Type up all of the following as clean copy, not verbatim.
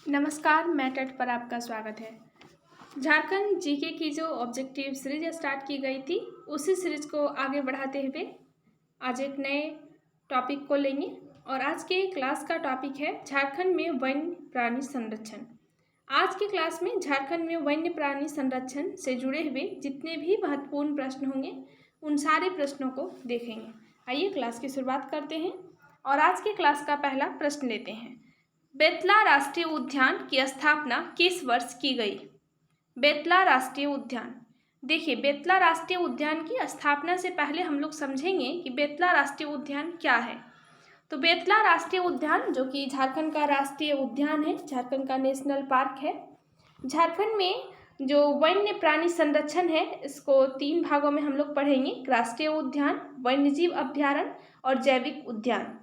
नमस्कार, मैं टेट पर आपका स्वागत है। झारखंड जीके की जो ऑब्जेक्टिव सीरीज स्टार्ट की गई थी, उसी सीरीज को आगे बढ़ाते हुए आज एक नए टॉपिक को लेंगे और आज के क्लास का टॉपिक है झारखंड में वन्य प्राणी संरक्षण। आज की क्लास में झारखंड में वन्य प्राणी संरक्षण से जुड़े हुए जितने भी महत्वपूर्ण प्रश्न होंगे, उन सारे प्रश्नों को देखेंगे। आइए क्लास की शुरुआत करते हैं और आज के क्लास का पहला प्रश्न लेते हैं। बेतला राष्ट्रीय उद्यान की स्थापना किस वर्ष की गई? बेतला राष्ट्रीय उद्यान, देखिए बेतला राष्ट्रीय उद्यान की स्थापना से पहले हम लोग समझेंगे कि बेतला राष्ट्रीय उद्यान क्या है। तो बेतला राष्ट्रीय उद्यान जो कि झारखंड का राष्ट्रीय उद्यान है, झारखंड का नेशनल पार्क है। झारखंड में जो वन्य प्राणी संरक्षण है, इसको 3 भागों में हम लोग पढ़ेंगे: राष्ट्रीय उद्यान, वन्यजीव अभ्यारण्य और जैविक उद्यान।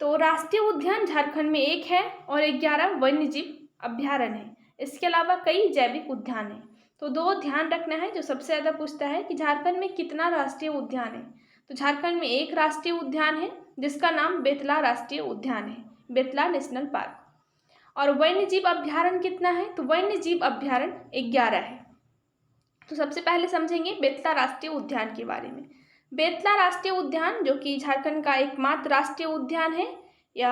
तो राष्ट्रीय उद्यान झारखंड में 1 है और 11 वन्यजीव अभ्यारण्य है। इसके अलावा कई जैविक उद्यान हैं। तो 2 ध्यान रखना है, जो सबसे ज़्यादा पूछता है कि झारखंड में कितना राष्ट्रीय उद्यान है। तो झारखंड में 1 राष्ट्रीय उद्यान है जिसका नाम बेतला राष्ट्रीय उद्यान है, बेतला नेशनल पार्क। और वन्यजीव अभ्यारण्य कितना है? तो वन्यजीव अभ्यारण्य 11 है। तो सबसे पहले समझेंगे बेतला राष्ट्रीय उद्यान के बारे में। बेतला राष्ट्रीय उद्यान जो कि झारखंड का एकमात्र राष्ट्रीय उद्यान है या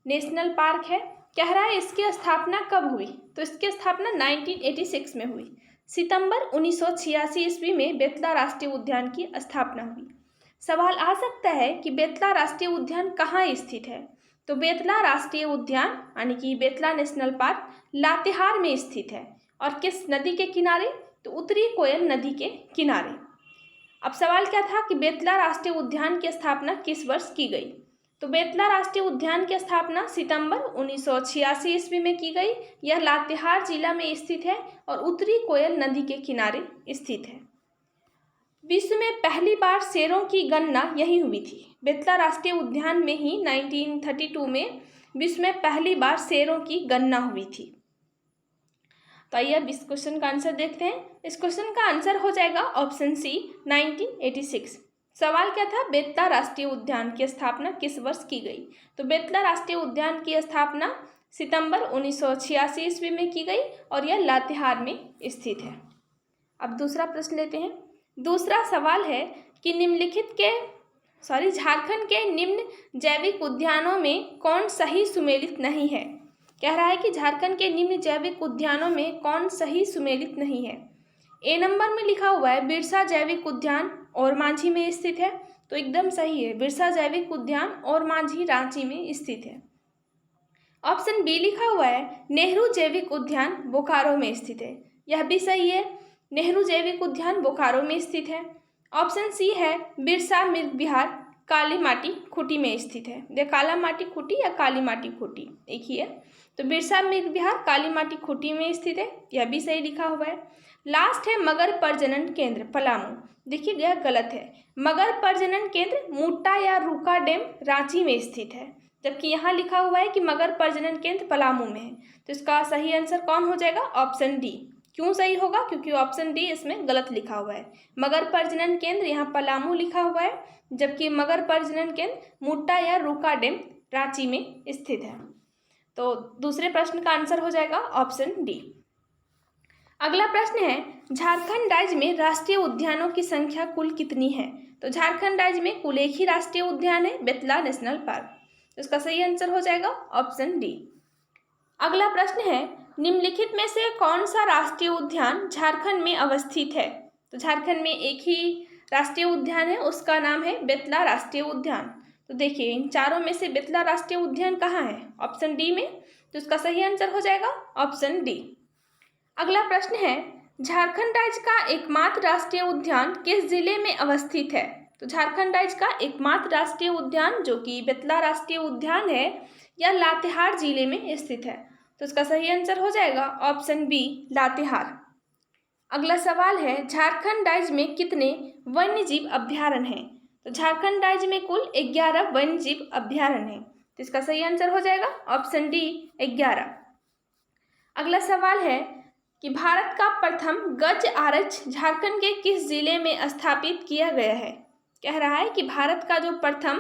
नेशनल पार्क है, कह रहा है इसकी स्थापना कब हुई? तो इसकी स्थापना 1986 में हुई। सितंबर 1986 ईस्वी में बेतला राष्ट्रीय उद्यान की स्थापना हुई। सवाल आ सकता है कि बेतला राष्ट्रीय उद्यान कहाँ स्थित है? तो बेतला राष्ट्रीय उद्यान यानी कि बेतला नेशनल पार्क लातेहार में स्थित है। और किस नदी के किनारे? तो उत्तरी कोयल नदी के किनारे। अब सवाल क्या था कि बेतला राष्ट्रीय उद्यान की स्थापना किस वर्ष की गई? तो बेतला राष्ट्रीय उद्यान की स्थापना सितंबर 1986 ईस्वी में की गई। यह लातेहार जिला में स्थित है और उत्तरी कोयल नदी के किनारे स्थित है। विश्व में पहली बार शेरों की गणना यही हुई थी। बेतला राष्ट्रीय उद्यान में ही 1932 में विश्व में पहली बार शेरों की गणना हुई थी। तो आइए अब इस क्वेश्चन का आंसर देखते हैं। इस क्वेश्चन का आंसर हो जाएगा ऑप्शन सी, 1986। सवाल क्या था? बेतला राष्ट्रीय उद्यान की स्थापना किस वर्ष की गई? तो बेतला राष्ट्रीय उद्यान की स्थापना सितंबर 1986 ईस्वी में की गई और यह लातेहार में स्थित है। अब दूसरा प्रश्न लेते हैं। दूसरा सवाल है कि झारखंड के निम्न जैविक उद्यानों में कौन सही सुमेलित नहीं है? कह रहा है कि झारखंड के निम्न जैविक उद्यानों में कौन सही सुमेलित नहीं है? ए नंबर में लिखा हुआ है बिरसा जैविक उद्यान और मांझी में स्थित है, तो एकदम सही है। बिरसा जैविक उद्यान और मांझी रांची में स्थित है। ऑप्शन बी लिखा हुआ है नेहरू जैविक उद्यान बोकारो में स्थित है, यह भी सही है। नेहरू जैविक उद्यान बोकारो में स्थित है। ऑप्शन सी है बिरसा मृग विहार काली माटी खूंटी में स्थित है। काला माटी खूंटी या काली माटी खूंटी एक ही है। तो बिरसा मृग विहार काली माटी खूंटी में स्थित है, यह भी सही लिखा हुआ है। लास्ट है मगर प्रजनन केंद्र पलामू, देखिए यह गलत है। मगर प्रजनन केंद्र मुट्टा या रूका डैम रांची में स्थित है, जबकि यहाँ लिखा हुआ है कि मगर प्रजनन केंद्र पलामू में है। तो इसका सही आंसर कौन हो जाएगा? Option D. क्यों सही होगा? क्योंकि ऑप्शन डी इसमें गलत लिखा हुआ है। मगर प्रजनन केंद्र यहाँ पलामू लिखा हुआ है, जबकि मगर प्रजनन केंद्र मुट्टा या रूका डैम रांची में स्थित है। तो दूसरे प्रश्न का आंसर हो जाएगा ऑप्शन डी। अगला प्रश्न है झारखंड राज्य में राष्ट्रीय उद्यानों की संख्या कुल कितनी है? तो झारखंड राज्य में कुल 1 ही राष्ट्रीय उद्यान है, बेतला नेशनल पार्क। तो इसका सही आंसर हो जाएगा ऑप्शन डी। अगला प्रश्न है निम्नलिखित में से कौन सा राष्ट्रीय उद्यान झारखंड में अवस्थित है? तो झारखंड में 1 ही राष्ट्रीय उद्यान है, उसका नाम है बेतला राष्ट्रीय उद्यान। तो देखिए इन चारों में से बेतला राष्ट्रीय उद्यान कहाँ है? ऑप्शन डी में। तो इसका सही आंसर हो जाएगा ऑप्शन डी। अगला प्रश्न है झारखंड राज्य का एकमात्र राष्ट्रीय उद्यान किस जिले में अवस्थित है? तो झारखंड राज्य का एकमात्र राष्ट्रीय उद्यान जो कि बेतला राष्ट्रीय उद्यान है, यह लातेहार जिले में स्थित है। तो इसका सही आंसर हो जाएगा ऑप्शन बी, लातेहार। अगला सवाल है झारखंड राज्य में कितने वन्यजीव अभ्यारण्य हैं? तो झारखंड राज्य में कुल 11 वन्यजीव अभ्यारण्य हैं। तो इसका सही आंसर हो जाएगा ऑप्शन डी, 11। अगला सवाल है कि भारत का प्रथम गज आरक्ष झारखंड के किस जिले में स्थापित किया गया है? कह रहा है कि भारत का जो प्रथम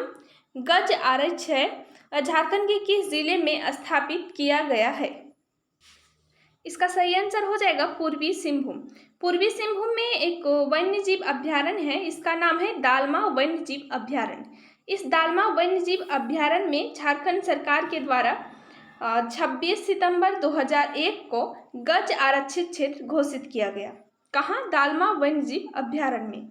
गज आरक्ष है झारखंड के किस जिले में स्थापित किया गया है? इसका सही आंसर हो जाएगा पूर्वी सिंहभूम। पूर्वी सिंहभूम में एक वन्यजीव अभ्यारण्य है, इसका नाम है दालमा वन्यजीव अभ्यारण्य। इस दालमा वन्यजीव अभ्यारण्य में झारखंड सरकार के द्वारा 26 सितंबर 2001 को गज आरक्षित क्षेत्र घोषित किया गया। कहाँ? दालमा वन्यजीव अभ्यारण्य में।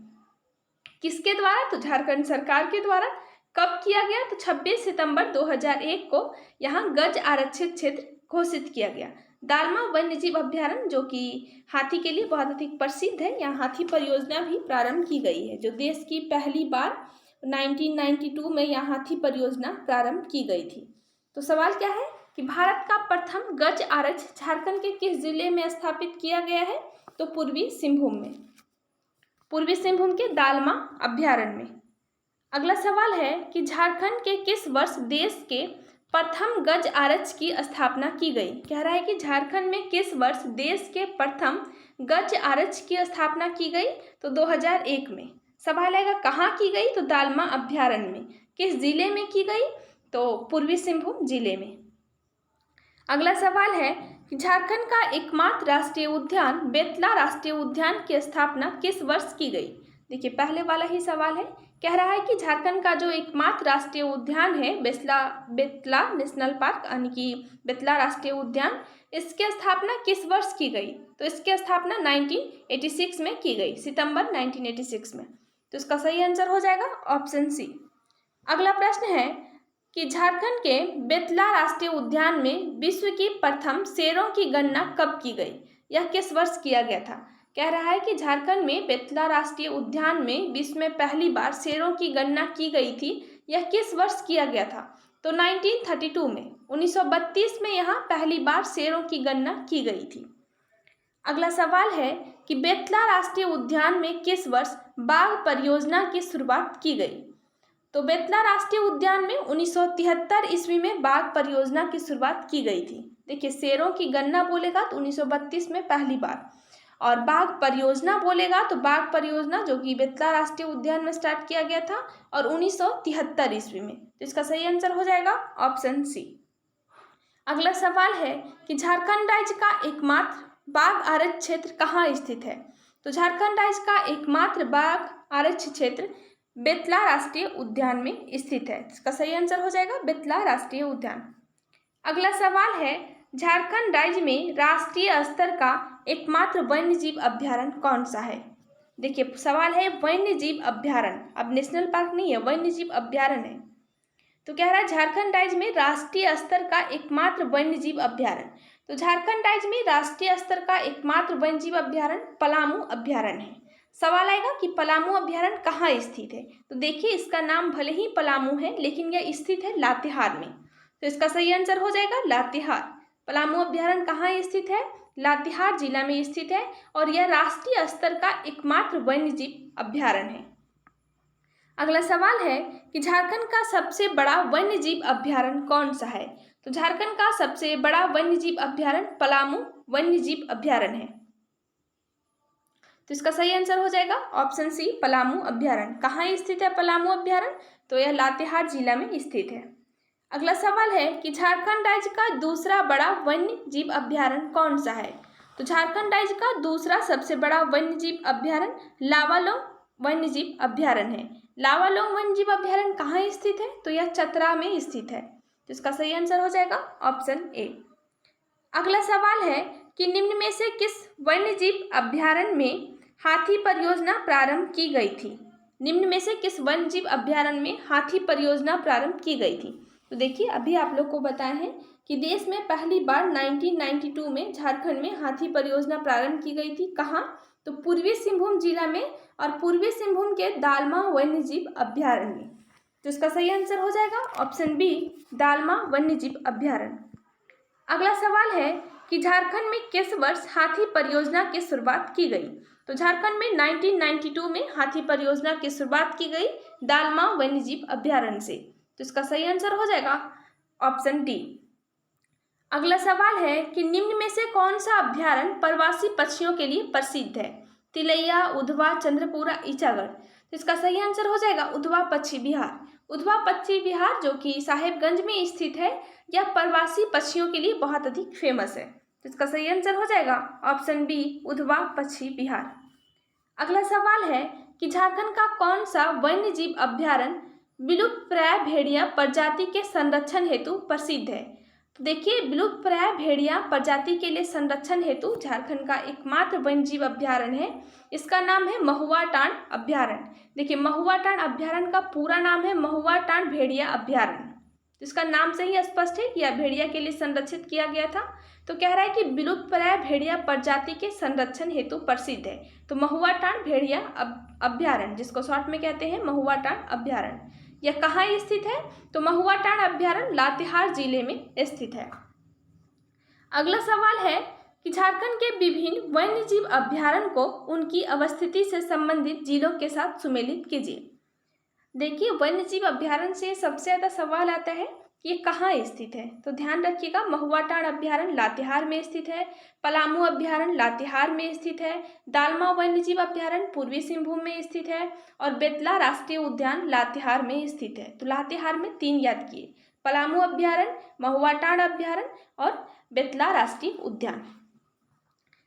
किसके द्वारा? तो झारखंड सरकार के द्वारा। कब किया गया? तो 26 सितंबर 2001 को यहाँ गज आरक्षित क्षेत्र घोषित किया गया। दालमा वन्यजीव अभ्यारण्य जो कि हाथी के लिए बहुत अधिक प्रसिद्ध है, यहाँ हाथी परियोजना भी प्रारंभ की गई है, जो देश की पहली बार 1992 में यहाँ हाथी परियोजना प्रारंभ की गई थी। तो सवाल क्या है कि भारत का प्रथम गज आरक्ष झारखंड के किस जिले में स्थापित किया गया है? तो पूर्वी सिंहभूम में, पूर्वी सिंहभूम के दालमा अभ्यारण्य में। अगला सवाल है कि झारखंड के किस वर्ष देश के प्रथम गज आरक्ष की स्थापना की गई? कह रहा है कि झारखंड में किस वर्ष देश के प्रथम गज आरक्ष की स्थापना की गई? तो 2001 में। सवाल आएगा कहाँ की गई? तो दालमा अभ्यारण्य में। किस जिले में की गई? तो पूर्वी सिंहभूम जिले में। अगला सवाल है कि झारखंड का एकमात्र राष्ट्रीय उद्यान बेतला राष्ट्रीय उद्यान की स्थापना किस वर्ष की गई? देखिए पहले वाला ही सवाल है। कह रहा है कि झारखंड का जो एकमात्र राष्ट्रीय उद्यान है बेतला नेशनल पार्क यानी कि बेतला राष्ट्रीय उद्यान, इसकी स्थापना किस वर्ष की गई? तो इसकी स्थापना 1986 में की गई, सितंबर 1986 में। तो इसका सही आंसर हो जाएगा ऑप्शन सी। अगला प्रश्न है कि झारखंड के बेतला राष्ट्रीय उद्यान में विश्व की प्रथम शेरों की गणना कब की गई? यह किस वर्ष किया गया था? कह रहा है कि झारखंड में बेतला राष्ट्रीय उद्यान में विश्व में पहली बार शेरों की गणना की गई थी। यह किस वर्ष किया गया था? तो 1932 में, 1932 में यहाँ पहली बार शेरों की गणना की गई थी। अगला सवाल है कि बेतला राष्ट्रीय उद्यान में किस वर्ष बाघ परियोजना की शुरुआत की गई? तो बेतला राष्ट्रीय उद्यान में 1973 ईस्वी में बाघ परियोजना की शुरुआत की गई थी। देखिए शेरों की गणना बोलेगा तो 1932 में पहली बार, और बाघ परियोजना बोलेगा तो बाघ परियोजना जो कि बेतला राष्ट्रीय उद्यान में स्टार्ट किया गया था और 1973 ईस्वी में। तो इसका सही आंसर हो जाएगा ऑप्शन सी। अगला सवाल है कि झारखंड राज्य का एकमात्र बाघ आरक्ष क्षेत्र कहाँ स्थित है? तो झारखंड राज्य का एकमात्र बाघ आरक्ष क्षेत्र बेतला राष्ट्रीय उद्यान में स्थित है। इसका सही आंसर हो जाएगा बेतला राष्ट्रीय उद्यान। अगला सवाल है झारखंड राज्य में राष्ट्रीय स्तर का एकमात्र वन्यजीव अभ्यारण्य कौन सा है? देखिए सवाल है वन्यजीव अभ्यारण्य, अब नेशनल पार्क नहीं है, वन्यजीव अभ्यारण्य है। तो कह रहा है झारखंड राज्य में राष्ट्रीय स्तर का एकमात्र वन्यजीव अभ्यारण्य। तो झारखंड राज्य में राष्ट्रीय स्तर का एकमात्र वन्यजीव अभ्यारण्य पलामू अभ्यारण्य है। सवाल आएगा कि पलामू अभ्यारण्य कहाँ स्थित है? तो देखिए इसका नाम भले ही पलामू है लेकिन यह स्थित है लातेहार में। तो इसका सही आंसर हो जाएगा लातेहार। पलामू अभ्यारण्य कहाँ स्थित है? लातेहार जिला में स्थित है और यह राष्ट्रीय स्तर का एकमात्र वन्यजीव अभ्यारण्य है। अगला सवाल है कि झारखंड का सबसे बड़ा वन्यजीव अभ्यारण्य कौन सा है? तो झारखंड का सबसे बड़ा वन्यजीव अभ्यारण्य पलामू वन्यजीव अभ्यारण्य है। तो इसका सही आंसर हो जाएगा ऑप्शन सी पलामू अभ्यारण्य। कहाँ स्थित है पलामू अभ्यारण्य? तो यह लातेहार जिला में स्थित है। अगला सवाल है कि झारखंड राज्य का दूसरा बड़ा वन्य जीव अभ्यारण्य कौन सा है? तो झारखंड राज्य का दूसरा सबसे बड़ा वन्य जीव अभ्यारण्य लावालोंग वन्य जीव अभ्यारण्य है। लावालोंग वन्य जीव अभ्यारण्य कहाँ स्थित है? तो यह चतरा में स्थित है। तो इसका सही आंसर हो जाएगा ऑप्शन ए। अगला सवाल है कि निम्न में से किस वन्य जीव अभ्यारण्य में हाथी परियोजना प्रारंभ की गई थी? निम्न में से किस वन्य जीव अभ्यारण्य में हाथी परियोजना प्रारंभ की गई थी? तो देखिए अभी आप लोग को बताए हैं कि देश में पहली बार 1992 में झारखंड में हाथी परियोजना प्रारंभ की गई थी। कहाँ? तो पूर्वी सिंहभूम जिला में और पूर्वी सिंहभूम के दालमा वन्यजीव अभ्यारण्य में। तो इसका सही आंसर हो जाएगा ऑप्शन बी दालमा वन्यजीव अभ्यारण्य। अगला सवाल है कि झारखंड में किस वर्ष हाथी परियोजना की शुरुआत की गई? तो झारखंड में 1992 में हाथी परियोजना की शुरुआत की गई दालमा वन्यजीव अभ्यारण्य से। तो इसका सही आंसर हो जाएगा ऑप्शन डी। अगला सवाल है कि निम्न में से कौन सा अभ्यारण्य प्रवासी पक्षियों के लिए प्रसिद्ध है? तिलैया, उधवा, चंद्रपुरा, ईचागढ़। तो इसका सही आंसर हो जाएगा उधवा पक्षी विहार। उधवा पक्षी विहार जो कि साहेबगंज में स्थित है, यह प्रवासी पक्षियों के लिए बहुत अधिक फेमस है। तो इसका सही आंसर हो जाएगा ऑप्शन बी उधवा पश्चिम बिहार। अगला सवाल है कि झारखंड का कौन सा वन्य जीव अभ्यारण्य विलुप्त प्राय भेड़िया प्रजाति के संरक्षण हेतु प्रसिद्ध है। तो देखिए, विलुप्त प्राय भेड़िया प्रजाति के लिए संरक्षण हेतु झारखंड का एकमात्र वन्य जीव अभ्यारण्य है, इसका नाम है महुआ टांड अभ्यारण्य। देखिए, महुआ टांड अभ्यारण्य का पूरा नाम है महुआ टांड भेड़िया अभ्यारण्य। इसका नाम से ही स्पष्ट है कि यह भेड़िया के लिए संरक्षित किया गया था। तो कह रहा है कि विलुप्त प्राय भेड़िया प्रजाति के संरक्षण हेतु प्रसिद्ध है। तो महुआ टांड भेड़िया अभ्यारण्य, जिसको शॉर्ट में कहते हैं महुआ टांड अभ्यारण्य, यह कहाँ स्थित है। तो महुआ टांड अभ्यारण्य लातेहार जिले में स्थित है। अगला सवाल है कि झारखंड के विभिन्न वन्य जीव अभ्यारण्य को उनकी अवस्थिति से संबंधित जिलों के साथ सुमेलित कीजिए। देखिए, वन्य जीव अभ्यारण्य से सबसे ज़्यादा सवाल आता है कि ये कहाँ स्थित है। तो ध्यान रखिएगा, महुआ टांड अभ्यारण्य लातेहार में स्थित है, पलामू अभ्यारण्य लातेहार में स्थित है, दालमा वन्य जीव अभ्यारण्य पूर्वी सिंहभूम में स्थित है और बेतला राष्ट्रीय उद्यान लातेहार में स्थित है। तो लातेहार में 3 याद किए, पलामू अभ्यारण्य, महुआ टांड अभ्यारण्य और बेतला राष्ट्रीय उद्यान।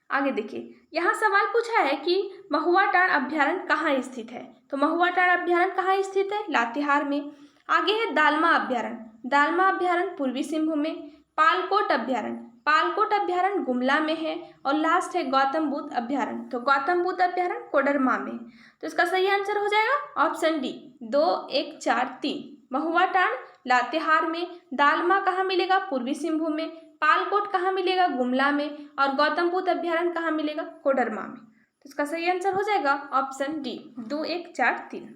आगे देखिए, यहाँ सवाल पूछा है कि महुआ टांड अभ्यारण्य कहाँ स्थित है। तो महुआ टांड अभ्यारण्य कहाँ स्थित है, लातेहार में। आगे है दालमा अभ्यारण्य, दालमा अभ्यारण्य पूर्वी सिंहभूम में। पालकोट अभ्यारण्य, पालकोट अभ्यारण्य गुमला में है और लास्ट है गौतम बुद्ध अभ्यारण्य। तो गौतम बुद्ध अभ्यारण्य कोडरमा में। तो इसका सही आंसर हो जाएगा ऑप्शन डी 2 1 4 3। महुआ टांड लातेहार में, दालमा कहाँ मिलेगा, पूर्वी सिंहभूम में, पालकोट कहाँ मिलेगा, गुमला में, और गौतम बुद्ध अभ्यारण्य कहाँ मिलेगा, कोडरमा में। तो इसका सही आंसर हो जाएगा ऑप्शन डी 2 1 4 3।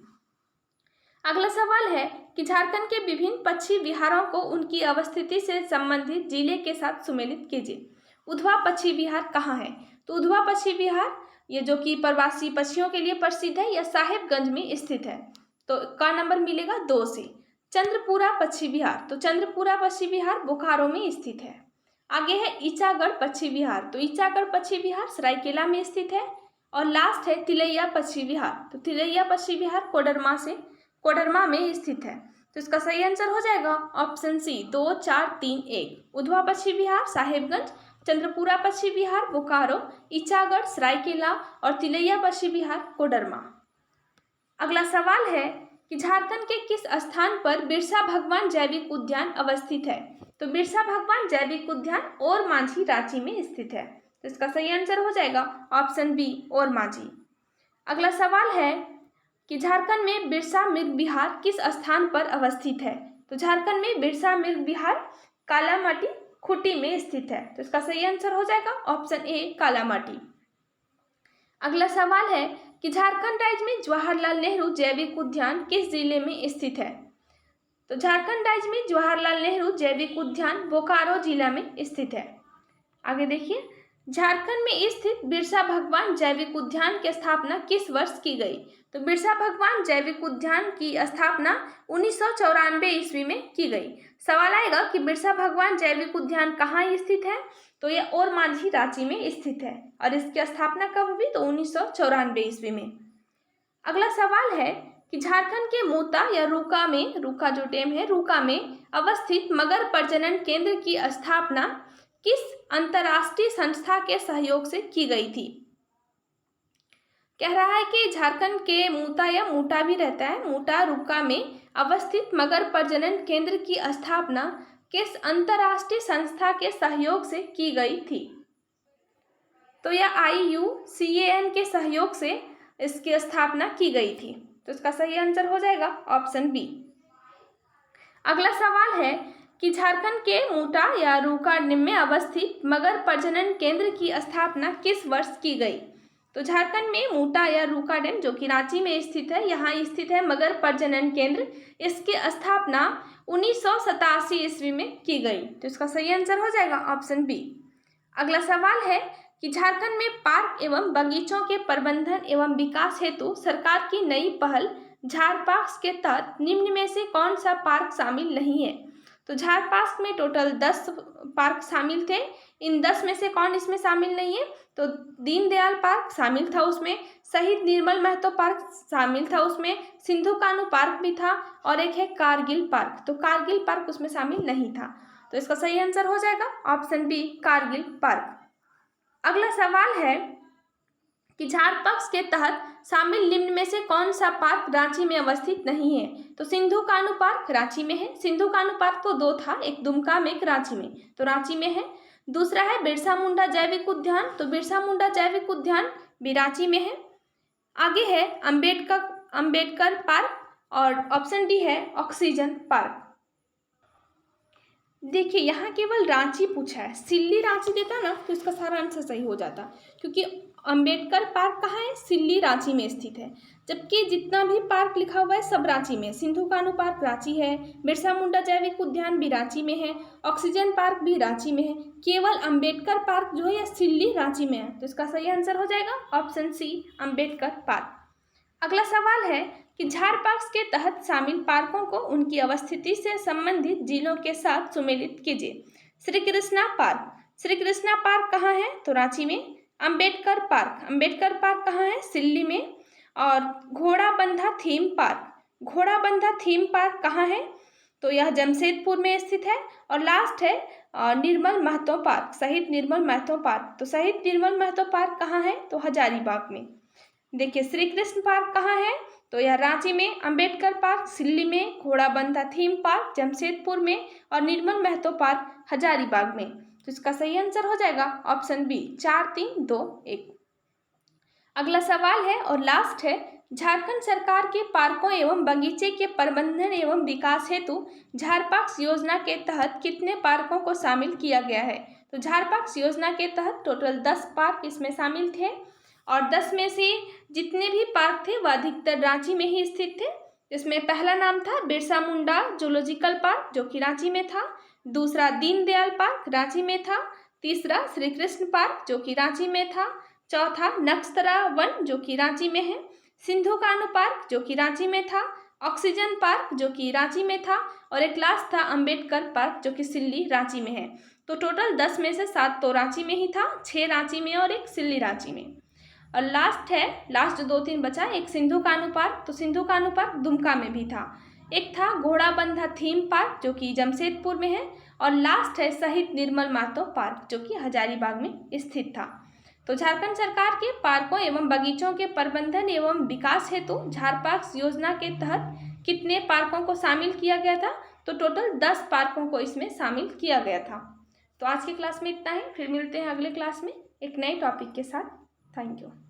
अगला सवाल है कि झारखंड के विभिन्न पक्षी विहारों को उनकी अवस्थिति से संबंधित जिले के साथ सुमेलित कीजिए। उधवा पक्षी विहार कहाँ है। तो उधवा पक्षी विहार ये जो कि प्रवासी पक्षियों के लिए प्रसिद्ध है, यह साहेबगंज में स्थित है। तो का नंबर मिलेगा 2 से। चंद्रपुरा पक्षी विहार, तो चंद्रपुरा पक्षी विहार बोकारो में स्थित है। आगे है ईचागढ़ पक्षी विहार, तो ईचागढ़ पक्षी विहार सरायकेला में स्थित है। और लास्ट है तिलैया पक्षी विहार, तो तिलैया पक्षी विहार कोडरमा में स्थित है। तो इसका सही आंसर हो जाएगा ऑप्शन सी 2 4 3 1। उधवा पक्षी विहार साहेबगंज, चंद्रपुरा पक्षी विहार बोकारो, ईचागढ़ सरायकेला और तिलैया पक्षी विहार कोडरमा। अगला सवाल है कि झारखंड के किस स्थान पर बिरसा भगवान जैविक उद्यान अवस्थित है। तो बिरसा भगवान जैविक उद्यान और मांझी रांची में स्थित है। तो इसका सही आंसर हो जाएगा ऑप्शन बी और मांझी। अगला सवाल है कि झारखंड में बिरसा मृग विहार किस स्थान पर अवस्थित है। तो झारखंड में बिरसा मृग विहार कालामाटी खूंटी में स्थित है। तो इसका सही आंसर हो जाएगा ऑप्शन ए कालामाटी। अगला सवाल है कि झारखंड राज्य में जवाहरलाल नेहरू जैविक उद्यान किस जिले में स्थित है। तो झारखंड राज्य में जवाहरलाल नेहरू जैविक उद्यान बोकारो जिला में स्थित है। आगे देखिए, झारखंड में स्थित बिरसा भगवान जैविक उद्यान की स्थापना किस वर्ष की गई। तो बिरसा भगवान जैविक उद्यान की स्थापना 1994 ईस्वी में की गई। सवाल आएगा कि बिरसा भगवान जैविक उद्यान कहाँ स्थित है। तो यह और मांझी रांची में स्थित है और इसकी स्थापना कब हुई, तो 1994 ईस्वी में। अगला सवाल है कि झारखंड के मूता या रूका जो डैम है, रूका में अवस्थित मगर प्रजनन केंद्र की स्थापना किस अंतर्राष्ट्रीय संस्था के सहयोग से की गई थी। कह रहा है कि झारखंड के मूता या मूटा भी रहता है, मूटा रूका में अवस्थित मगर प्रजनन केंद्र की स्थापना किस अंतर्राष्ट्रीय संस्था के सहयोग से की गई थी। तो यह IUCAN के सहयोग से इसकी स्थापना की गई थी। तो इसका सही आंसर हो जाएगा ऑप्शन बी। अगला सवाल है कि झारखंड के मूटा या रूका में अवस्थित मगर प्रजनन केंद्र की स्थापना किस वर्ष की गई। तो झारखंड में मूटा या रूका डैम जो कि रांची में स्थित है, यहाँ स्थित है मगर प्रजनन केंद्र, इसकी स्थापना 1987 ईस्वी में की गई। तो इसका सही आंसर हो जाएगा ऑप्शन बी। अगला सवाल है कि झारखंड में पार्क एवं बगीचों के प्रबंधन एवं विकास हेतु सरकार की नई पहल झारपास के तहत निम्न में से कौन सा पार्क शामिल नहीं है। तो झारपास में टोटल 10 पार्क शामिल थे, इन 10 में से कौन इसमें शामिल नहीं है। तो दीनदयाल पार्क शामिल था उसमें, शहीद निर्मल महतो पार्क शामिल था उसमें, सिंधु कान्हू पार्क भी था और एक है कारगिल पार्क। तो कारगिल पार्क उसमें शामिल नहीं था। तो इसका सही आंसर हो जाएगा ऑप्शन बी कारगिल पार्क। अगला सवाल है कि झार पक्ष के तहत शामिल निम्न में से कौन सा पार्क रांची में अवस्थित नहीं है। तो सिंधु कान्हू पार्क रांची में है। सिंधु कान्हू पार्क तो दो था, एक दुमका में एक रांची में, तो रांची में है। दूसरा है बिरसा मुंडा जैविक उद्यान, तो बिरसा मुंडा जैविक उद्यान भी रांची में है। आगे है अंबेडकर पार्क और ऑप्शन डी है ऑक्सीजन पार्क। देखिए यहाँ केवल रांची पूछा है, सिल्ली रांची देता ना तो इसका सारा आंसर सही हो जाता, क्योंकि अंबेडकर पार्क कहाँ है, सिल्ली रांची में स्थित है। जबकि जितना भी पार्क लिखा हुआ है सब रांची में, सिंधु कान्हू पार्क रांची है, बिरसा मुंडा जैविक उद्यान भी रांची में है, ऑक्सीजन पार्क भी रांची में है, केवल अंबेडकर पार्क जो है या सिल्ली रांची में है। तो इसका सही आंसर हो जाएगा ऑप्शन सी अंबेडकर पार्क। अगला सवाल है कि झार पक्ष के तहत शामिल पार्कों को उनकी अवस्थिति से संबंधित जिलों के साथ सुमेलित कीजिए। श्री कृष्णा पार्क, श्री कृष्णा पार्क कहाँ है, तो रांची में। अंबेडकर पार्क कहाँ है, सिल्ली में। और घोड़ाबंधा थीम पार्क कहाँ है, तो यह जमशेदपुर में स्थित है। और लास्ट है निर्मल महतो पार्क, शहीद निर्मल महतो पार्क, तो शहीद निर्मल महतो पार्क कहाँ है, तो हजारीबाग में। देखिए श्री कृष्ण पार्क कहाँ है, तो यह रांची में, अंबेडकर पार्क सिल्ली में, घोड़ाबंधा थीम पार्क जमशेदपुर में और निर्मल महतो पार्क हजारीबाग में। तो इसका सही आंसर हो जाएगा ऑप्शन बी 4, 3, 2, 1। अगला सवाल है और लास्ट है, झारखंड सरकार के पार्कों एवं बगीचे के प्रबंधन एवं विकास हेतु झारपक्ष योजना के तहत कितने पार्कों को शामिल किया गया है। तो झारपक्ष योजना के तहत टोटल 10 पार्क इसमें शामिल थे और 10 में से जितने भी पार्क थे वह अधिकतर रांची में ही स्थित थे। इसमें पहला नाम था बिरसा मुंडा जूलॉजिकल पार्क जो कि रांची में था, दूसरा दीनदयाल पार्क रांची में था, तीसरा श्री कृष्ण पार्क जो कि रांची में था, चौथा नक्सतरा वन जो कि रांची में है, सिंधु कान्हू पार्क जो कि रांची में था, ऑक्सीजन पार्क जो कि रांची में था और एक लास्ट था अंबेडकर पार्क जो कि सिल्ली रांची में है। तो टोटल 10 में से 7 तो रांची में ही था, 6 रांची में और एक सिल्ली रांची में। और लास्ट जो 2-3 बचा, एक सिंधु कान्हू पार्क, तो सिंधु कान्हू पार्क दुमका में भी था, एक था घोड़ाबंधा थीम पार्क जो कि जमशेदपुर में है और लास्ट है शहीद निर्मल महतो पार्क जो कि हजारीबाग में स्थित था। तो झारखंड सरकार के पार्कों एवं बगीचों के प्रबंधन एवं विकास हेतु झारपक्ष योजना के तहत कितने पार्कों को शामिल किया गया था, तो टोटल 10 पार्कों को इसमें शामिल किया गया था। तो आज की क्लास में इतना ही, फिर मिलते हैं अगले क्लास में एक नए टॉपिक के साथ। Thank you.